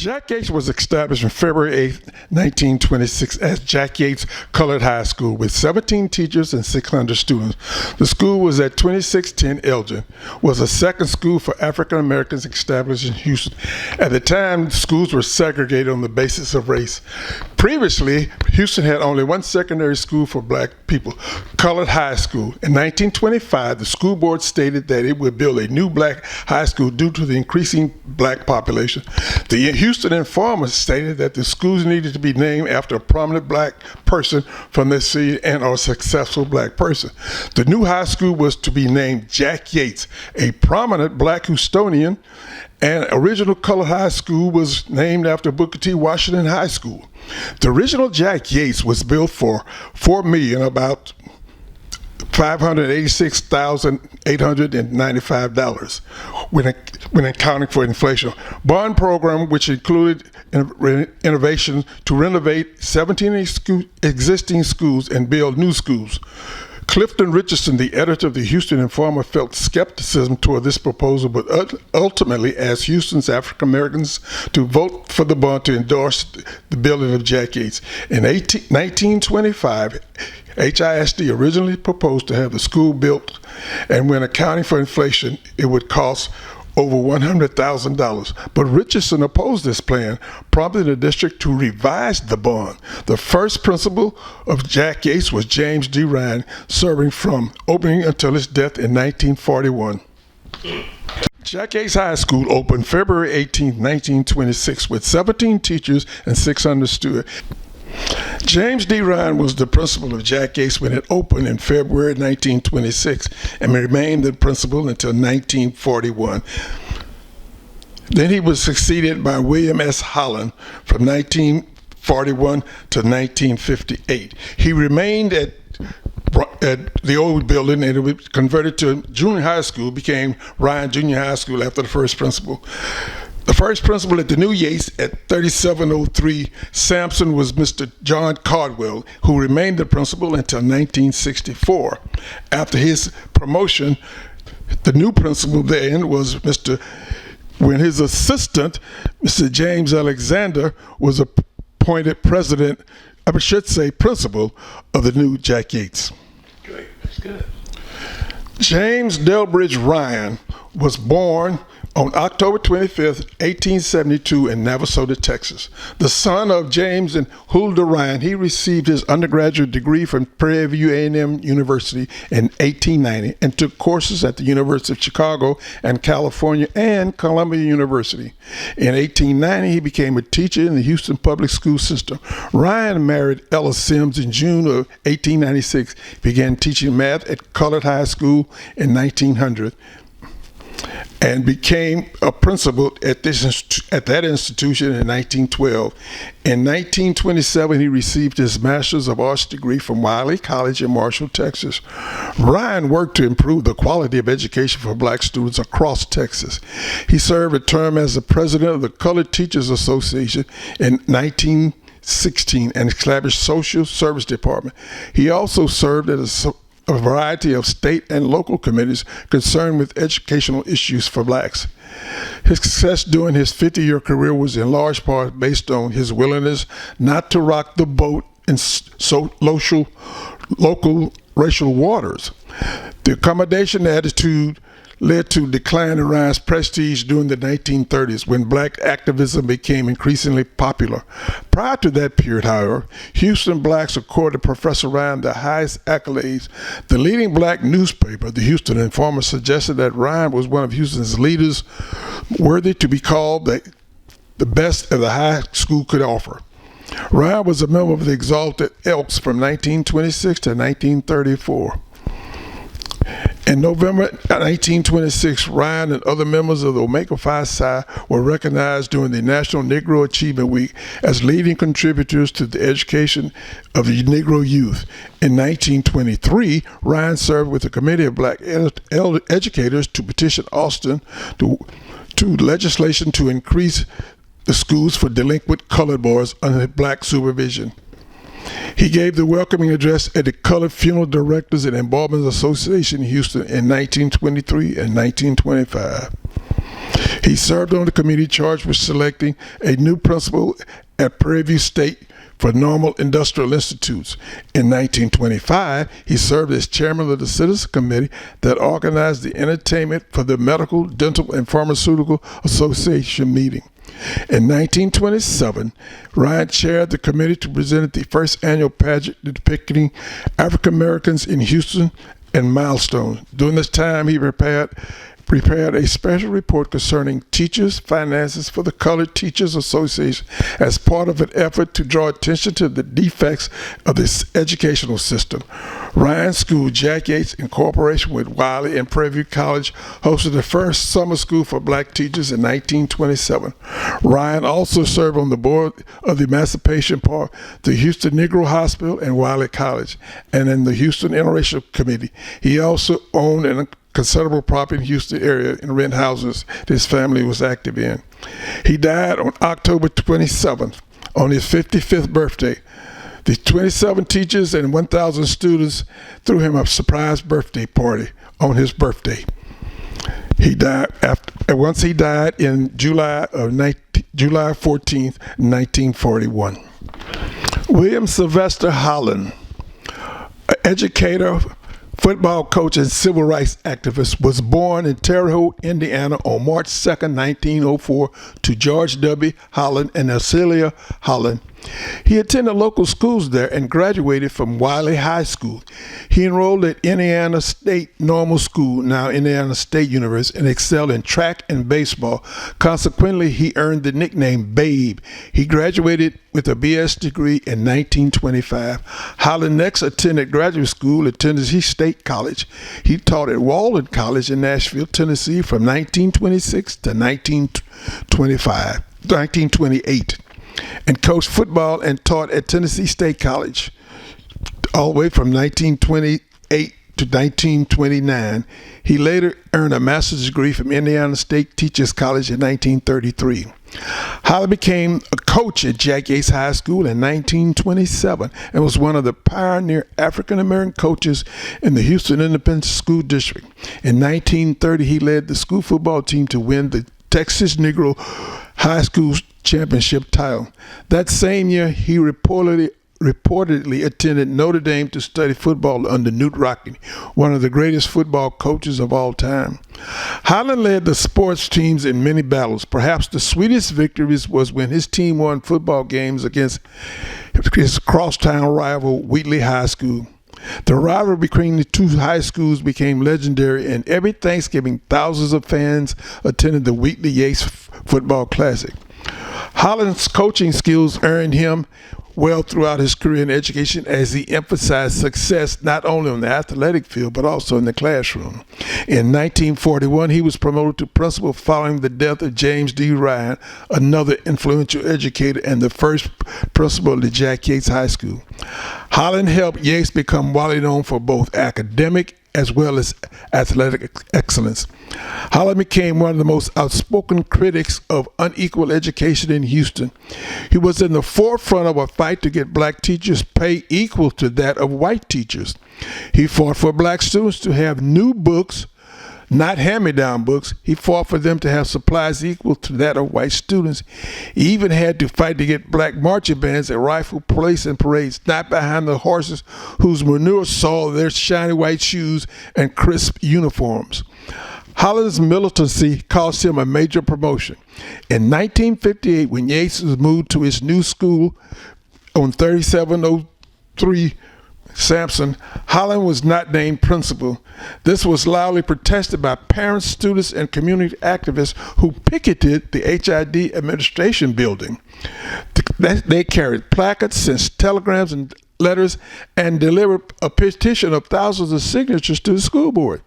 Jack Yates was established on February 8, 1926 as Jack Yates Colored High School with 17 teachers and 600 students. The school was at 2610 Elgin, was the second school for African Americans established in Houston. At the time, schools were segregated on the basis of race. Previously, Houston had only one secondary school for black people, Colored High School. In 1925, the school board stated that it would build a new black high school due to the increasing black population. The Houston Informer stated that the schools needed to be named after a prominent black person from the city and or successful black person. The new high school was to be named Jack Yates, a prominent black Houstonian, and original Colored High School was named after Booker T. Washington High School. The original Jack Yates was built for $4 million, about $586,895 when accounting for inflation. Bond program, which included innovation to renovate 17 existing schools and build new schools. Clifton Richardson, the editor of the Houston Informer, felt skepticism toward this proposal, but ultimately asked Houston's African Americans to vote for the bond to endorse the building of Jack Yates. In 1925, HISD originally proposed to have the school built, and when accounting for inflation, it would cost over $100,000. But Richardson opposed this plan, prompting the district to revise the bond. The first principal of Jack Yates was James D. Ryan, serving from opening until his death in 1941. Jack Yates High School opened February 18, 1926, with 17 teachers and 600 students. James D. Ryan was the principal of Jack Yates when it opened in February 1926 and remained the principal until 1941. Then he was succeeded by William S. Holland from 1941 to 1958. He remained at the old building, and it was converted to junior high school, became Ryan Junior High School after the first principal. The first principal at the new Yates at 3703 Sampson was Mr. John Cardwell, who remained the principal until 1964. After his promotion, the new principal then was when his assistant, Mr. James Alexander, was appointed principal of the new Jack Yates. Great, that's good. James Delbridge Ryan was born on October 25th, 1872 in Navasota, Texas. The son of James and Huldah Ryan, he received his undergraduate degree from Prairie View A&M University in 1890 and took courses at the University of Chicago and California and Columbia University. In 1890, he became a teacher in the Houston public school system. Ryan married Ella Sims in June of 1896, began teaching math at Colored High School in 1900, and became a principal at that institution in 1912. In 1927, he received his Master's of Arts degree from Wiley College in Marshall, Texas. Ryan worked to improve the quality of education for black students across Texas. He served a term as the president of the Colored Teachers Association in 1916 and established social service department. He also served as a variety of state and local committees concerned with educational issues for blacks. His success during his 50-year career was in large part based on his willingness not to rock the boat in local racial waters. The accommodation attitude led to decline in Ryan's prestige during the 1930s when black activism became increasingly popular. Prior to that period, however, Houston blacks accorded Professor Ryan the highest accolades. The leading black newspaper, the Houston Informer, suggested that Ryan was one of Houston's leaders worthy to be called the best that the high school could offer. Ryan was a member of the Exalted Elks from 1926 to 1934. In November 1926, Ryan and other members of the Omega Phi Psi were recognized during the National Negro Achievement Week as leading contributors to the education of the Negro youth. In 1923, Ryan served with a committee of black educators to petition Austin to legislation to increase the schools for delinquent colored boys under black supervision. He gave the welcoming address at the Colored Funeral Directors and Embalmers Association in Houston in 1923 and 1925. He served on the committee charged with selecting a new principal at Prairie View State for Normal Industrial Institutes. In 1925, he served as chairman of the Citizens Committee that organized the entertainment for the Medical, Dental, and Pharmaceutical Association meeting. In 1927, Ryan chaired the committee to present the first annual pageant depicting African Americans in Houston and milestones. During this time, he prepared a special report concerning teachers' finances for the Colored Teachers Association as part of an effort to draw attention to the defects of this educational system. Ryan's school, Jack Yates, in cooperation with Wiley and Prairie View College, hosted the first summer school for black teachers in 1927. Ryan also served on the board of the Emancipation Park, the Houston Negro Hospital, and Wiley College, and in the Houston Interracial Committee. He also owned an considerable property in the Houston area in rent houses that his family was active in. He died on October 27th on his 55th birthday. The 27 teachers and 1,000 students threw him a surprise birthday party on his birthday. He died once he died in July 14th, 1941. William Sylvester Holland, an educator, football coach, and civil rights activist, was born in Terre Haute, Indiana on March 2nd, 1904 to George W. Holland and Celia Holland. He attended local schools there and graduated from Wiley High School. He enrolled at Indiana State Normal School, now Indiana State University, and excelled in track and baseball. Consequently, he earned the nickname Babe. He graduated with a BS degree in 1925. Holland next attended graduate school at Tennessee State College. He taught at Walden College in Nashville, Tennessee from 1926 to 1928. And coached football and taught at Tennessee State College all the way from 1928 to 1929. He later earned a master's degree from Indiana State Teachers College in 1933. Holland became a coach at Jack Yates High School in 1927 and was one of the pioneer African-American coaches in the Houston Independent School District. In 1930, he led the school football team to win the Texas Negro High School championship title. That same year, he reportedly attended Notre Dame to study football under Newt Rockne, one of the greatest football coaches of all time. Holland led the sports teams in many battles. Perhaps the sweetest victories was when his team won football games against his crosstown rival, Wheatley High School. The rivalry between the two high schools became legendary, and every Thanksgiving, thousands of fans attended the Wheatley Yates Football Classic. Holland's coaching skills earned him well throughout his career in education, as he emphasized success not only on the athletic field but also in the classroom. In 1941, he was promoted to principal following the death of James D. Ryan, another influential educator and the first principal of the Jack Yates High School. Holland helped Yates become widely known for both academic as well as athletic excellence. Holland became one of the most outspoken critics of unequal education in Houston. He was in the forefront of a fight to get black teachers pay equal to that of white teachers. He fought for black students to have new books, not hand-me-down books. He fought for them to have supplies equal to that of white students. He even had to fight to get black marching bands at rifle place and parades, not behind the horses whose manure soiled their shiny white shoes and crisp uniforms. Holland's militancy cost him a major promotion. In 1958, when Yates was moved to his new school on 3703 Sampson, Holland was not named principal. This was loudly protested by parents, students, and community activists who picketed the HID administration building. They carried placards, sent telegrams and letters, and delivered a petition of thousands of signatures to the school board.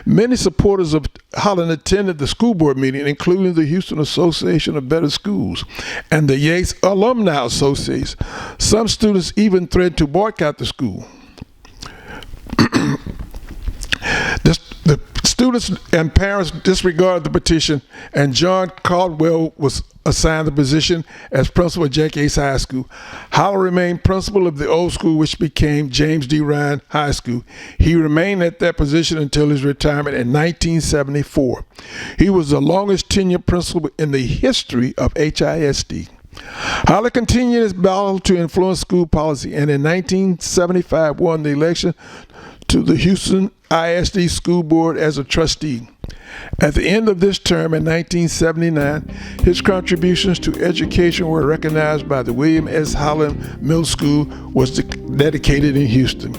Many supporters of Holland attended the school board meeting, including the Houston Association of Better Schools and the Yates Alumni Association. Some students even threatened to boycott the school. The Students and parents disregarded the petition, and John Caldwell was assigned the position as principal at Yates High School. Holland remained principal of the old school, which became James D. Ryan High School. He remained at that position until his retirement in 1974. He was the longest tenured principal in the history of HISD. Holland continued his battle to influence school policy, and in 1975 won the election to the Houston ISD School Board as a trustee. At the end of this term in 1979, his contributions to education were recognized by the William S. Holland Middle School was dedicated in Houston.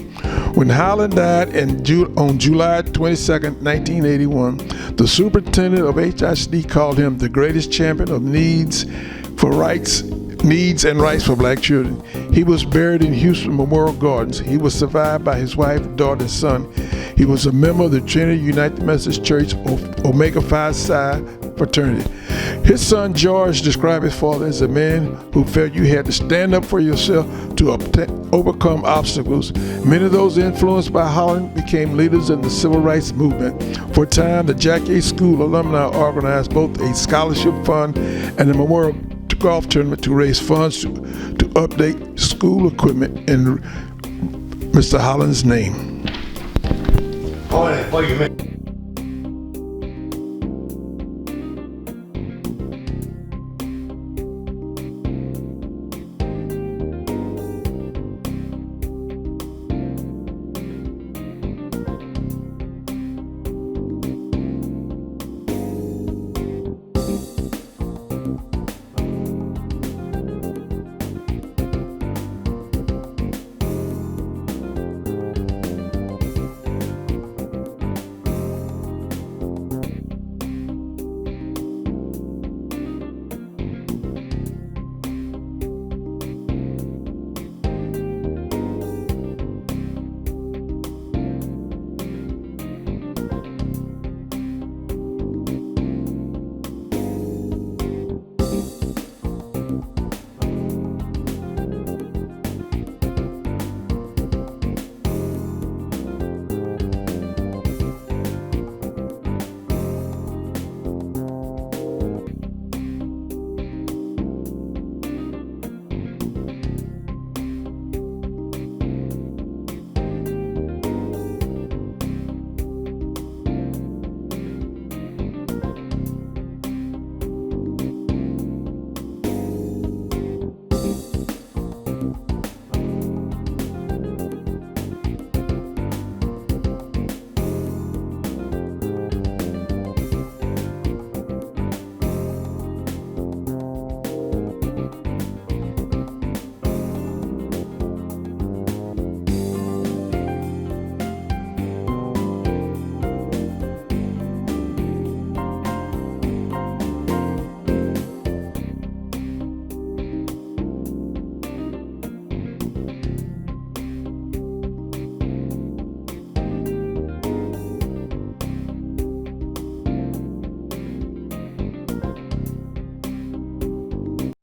When Holland died on July 22, 1981, the superintendent of HISD called him the greatest champion of needs and rights for black children. He was buried in Houston Memorial Gardens. He was survived by his wife, daughter, and son. He was a member of the Trinity United Methodist Church Omega Phi Psi fraternity. His son George described his father as a man who felt you had to stand up for yourself to overcome obstacles. Many of those influenced by Holland became leaders in the civil rights movement. For a time, the Jack A. School alumni organized both a scholarship fund and a memorial golf tournament to raise funds to update school equipment in Mr. Holland's name. Boy, you